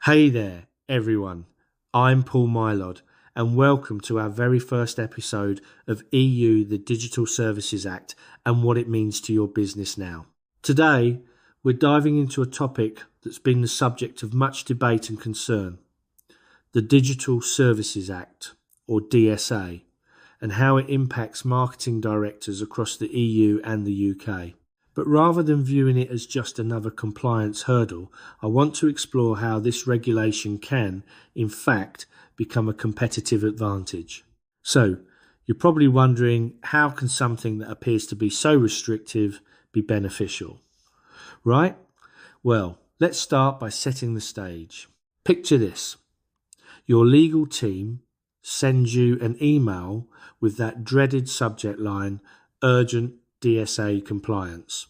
Hey there, everyone. I'm Paul Mylod, and welcome to our very first episode of EU, the Digital Services Act, and what it means to your business now. Today, we're diving into a topic that's been the subject of much debate and concern, the Digital Services Act, or DSA, and how it impacts marketing directors across the EU and the UK. But rather than viewing it as just another compliance hurdle, I want to explore how this regulation can, in fact, become a competitive advantage. So, you're probably wondering, how can something that appears to be so restrictive be beneficial? Right? Well, let's start by setting the stage. Picture this. Your legal team sends you an email with that dreaded subject line, urgent DSA compliance.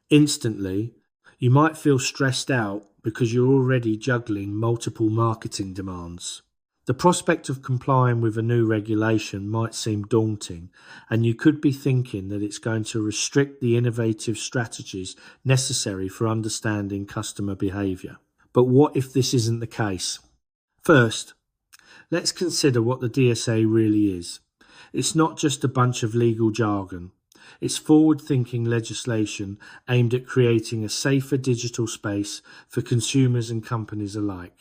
Instantly, you might feel stressed out because you're already juggling multiple marketing demands. The prospect of complying with a new regulation might seem daunting, and you could be thinking that it's going to restrict the innovative strategies necessary for understanding customer behaviour. But what if this isn't the case? First, let's consider what the DSA really is. It's not just a bunch of legal jargon. It's forward-thinking legislation aimed at creating a safer digital space for consumers and companies alike.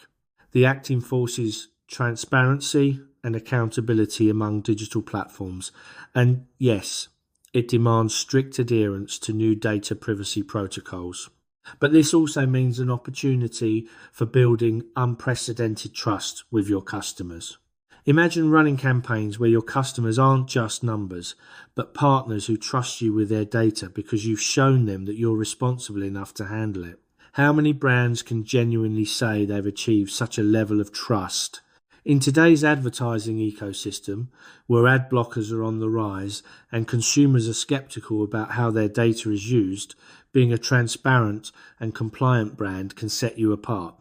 The Act enforces transparency and accountability among digital platforms, and yes, it demands strict adherence to new data privacy protocols. But this also means an opportunity for building unprecedented trust with your customers. Imagine running campaigns where your customers aren't just numbers, but partners who trust you with their data because you've shown them that you're responsible enough to handle it. How many brands can genuinely say they've achieved such a level of trust? In today's advertising ecosystem, where ad blockers are on the rise and consumers are skeptical about how their data is used, being a transparent and compliant brand can set you apart.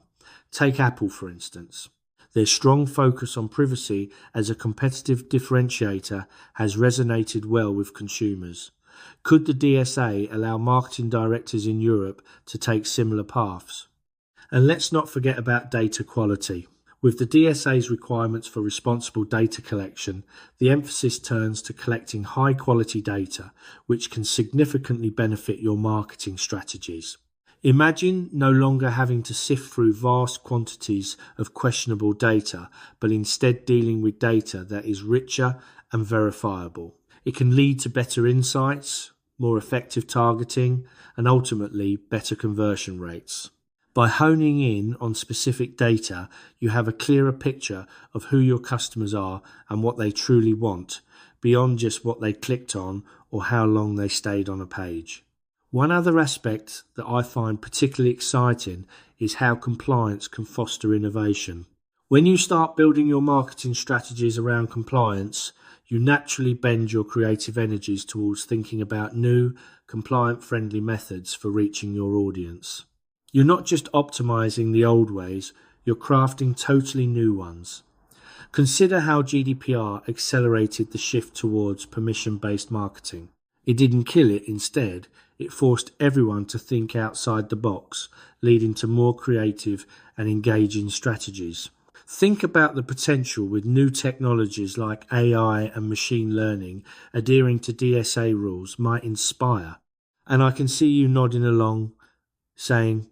Take Apple, for instance. Their strong focus on privacy as a competitive differentiator has resonated well with consumers. Could the DSA allow marketing directors in Europe to take similar paths? And let's not forget about data quality. With the DSA's requirements for responsible data collection, the emphasis turns to collecting high-quality data, which can significantly benefit your marketing strategies. Imagine no longer having to sift through vast quantities of questionable data, but instead dealing with data that is richer and verifiable. It can lead to better insights, more effective targeting, and ultimately better conversion rates. By honing in on specific data, you have a clearer picture of who your customers are and what they truly want, beyond just what they clicked on or how long they stayed on a page. One other aspect that I find particularly exciting is how compliance can foster innovation. When you start building your marketing strategies around compliance, you naturally bend your creative energies towards thinking about new, compliant-friendly methods for reaching your audience. You're not just optimizing the old ways, you're crafting totally new ones. Consider how GDPR accelerated the shift towards permission-based marketing. It didn't kill it, instead, it forced everyone to think outside the box, leading to more creative and engaging strategies. Think about the potential with new technologies like AI and machine learning adhering to DSA rules might inspire. And I can see you nodding along, saying,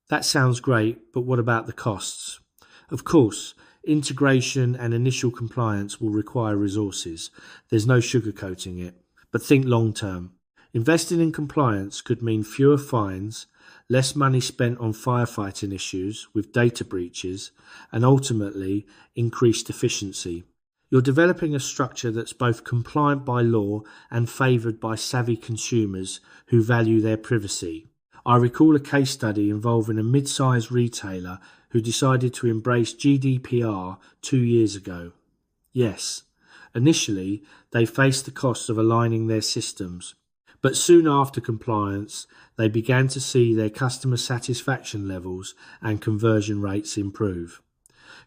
that sounds great, but what about the costs? Of course, integration and initial compliance will require resources. There's no sugarcoating it. But think long term. Investing in compliance could mean fewer fines, less money spent on firefighting issues with data breaches, and ultimately increased efficiency. You're developing a structure that's both compliant by law and favoured by savvy consumers who value their privacy. I recall a case study involving a mid-sized retailer who decided to embrace GDPR 2 years ago. Yes, initially they faced the costs of aligning their systems, but soon after compliance, they began to see their customer satisfaction levels and conversion rates improve.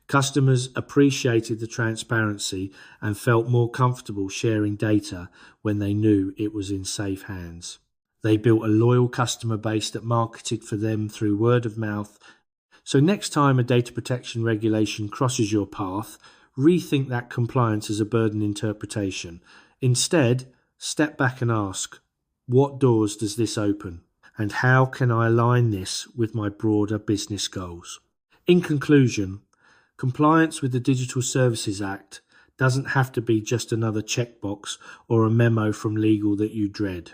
Customers appreciated the transparency and felt more comfortable sharing data when they knew it was in safe hands. They built a loyal customer base that marketed for them through word of mouth, So next time a data protection regulation crosses your path, rethink that compliance as a burden interpretation. Instead, step back and ask, what doors does this open? And how can I align this with my broader business goals? In conclusion, compliance with the Digital Services Act doesn't have to be just another checkbox or a memo from legal that you dread.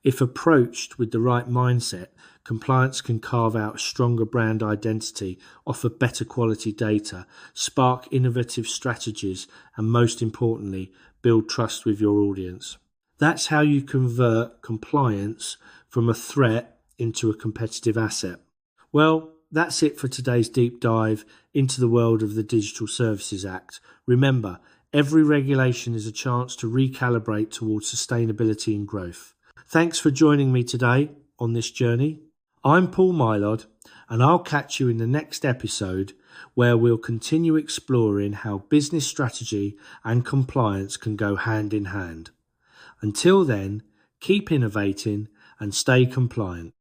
If approached with the right mindset, compliance can carve out a stronger brand identity, offer better quality data, spark innovative strategies, and most importantly, build trust with your audience. That's how you convert compliance from a threat into a competitive asset. Well, that's it for today's deep dive into the world of the Digital Services Act. Remember, every regulation is a chance to recalibrate towards sustainability and growth. Thanks for joining me today on this journey. I'm Paul Mylod, and I'll catch you in the next episode where we'll continue exploring how business strategy and compliance can go hand in hand. Until then, keep innovating and stay compliant.